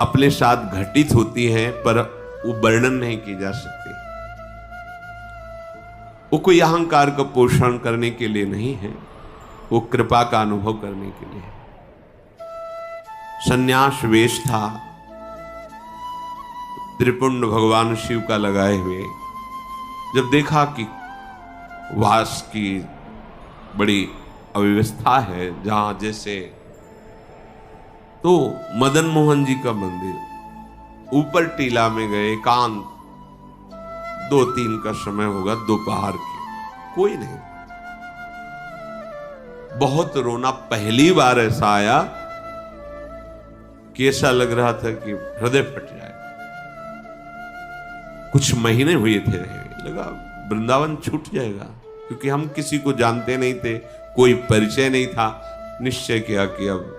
अपने साथ घटित होती हैं, पर वो वर्णन नहीं की जा सकती। वो कोई अहंकार का पोषण करने के लिए नहीं है, वो कृपा का अनुभव करने के लिए है। सन्यास वेश था त्रिपुंड भगवान शिव का लगाए हुए। जब देखा कि वास की बड़ी अव्यवस्था है जहां जैसे, तो मदन मोहन जी का मंदिर ऊपर टीला में गए, एकांत 2-3 का समय होगा, दोपहर के, कोई नहीं। बहुत रोना, पहली बार ऐसा आया कि ऐसा लग रहा था कि हृदय फट जाए। कुछ महीने हुए थे, लगा वृंदावन छूट जाएगा, क्योंकि हम किसी को जानते नहीं थे, कोई परिचय नहीं था। निश्चय किया कि अब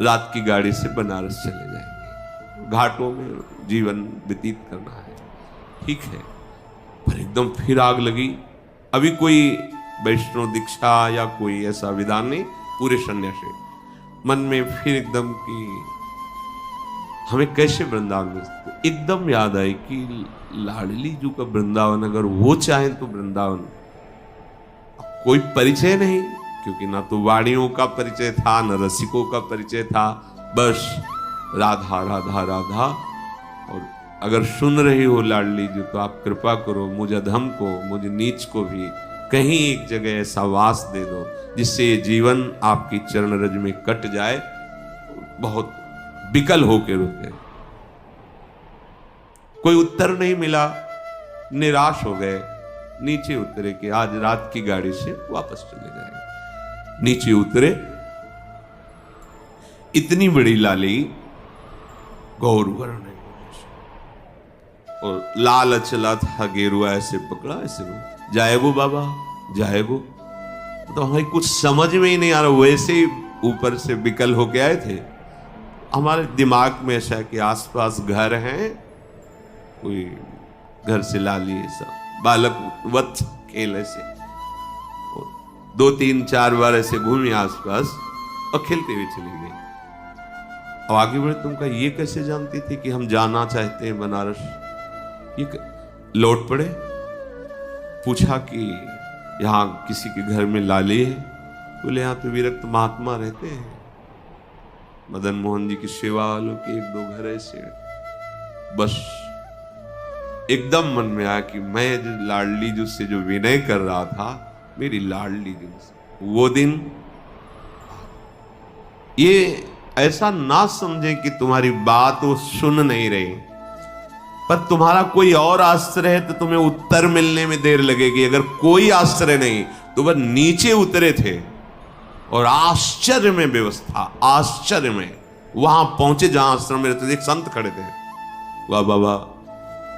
रात की गाड़ी से बनारस चले जाएंगे, घाटों में जीवन व्यतीत करना है, ठीक है। पर एकदम फिर आग लगी। अभी कोई वैष्णव दीक्षा या कोई ऐसा विधान नहीं, पूरे सन्यासी मन में फिर एकदम कि हमें कैसे वृंदावन में, एकदम याद आई कि लाडली जी का वृंदावन, अगर वो चाहें तो वृंदावन। कोई परिचय नहीं, क्योंकि ना तो वाणियों का परिचय था, न रसिकों का परिचय था, बस राधा राधा राधा। और अगर सुन रही हो लाडली जी, तो आप कृपा करो, मुझ अधम को, मुझ नीच को भी कहीं एक जगह ऐसा वास दे दो जिससे ये जीवन आपकी चरण रज में कट जाए। बहुत विकल होकर रुके, कोई उत्तर नहीं मिला, निराश हो गए। नीचे उतरे कि आज रात की गाड़ी से वापस चले जाएंगे। नीचे उतरे, इतनी बड़ी लाली गौर वर्ण और लाल अचला था, गेरुआ ऐसे पकड़ा, ऐसे जाएगो बाबा जाएगो। तो हमें कुछ समझ में ही नहीं आ रहा, वैसे ही ऊपर से विकल होके आए थे। हमारे दिमाग में ऐसा कि आसपास घर हैं, कोई घर से लाली ऐसा बालक वत खेल ऐसे 2-3-4 बार ऐसे घूमी आसपास और खेलते हुए चली गई। अब आगे बढ़े, तुमका ये कैसे जानती थी कि हम जाना चाहते हैं बनारस? ये लौट पड़े, पूछा कि यहाँ किसी के घर में लाली है? बोले यहाँ तो विरक्त महात्मा रहते हैं, मदन मोहन जी की सेवा वालों के 1-2 घर ऐसे। बस एकदम मन में आया कि मैं जो लाडली जी से जो विनय कर रहा था, मेरी लाडली जी से वो दिन। ये ऐसा ना समझे कि तुम्हारी बात वो सुन नहीं रही, पर तुम्हारा कोई और आश्रय है तो तुम्हें उत्तर मिलने में देर लगेगी। अगर कोई आश्रय नहीं तो वह नीचे उतरे थे और आश्चर्य में व्यवस्था, आश्चर्य में वहां पहुंचे जहां आश्रम में रहते थे। एक संत खड़े थे, वाह बाबा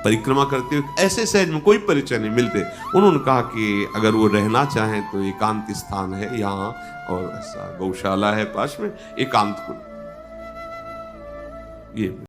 परिक्रमा करते हुए, ऐसे सहज में कोई परिचय नहीं मिलते। उन्होंने कहा कि अगर वो रहना चाहें तो एकांत स्थान है यहाँ, और ऐसा गौशाला है पास में, एकांत को ये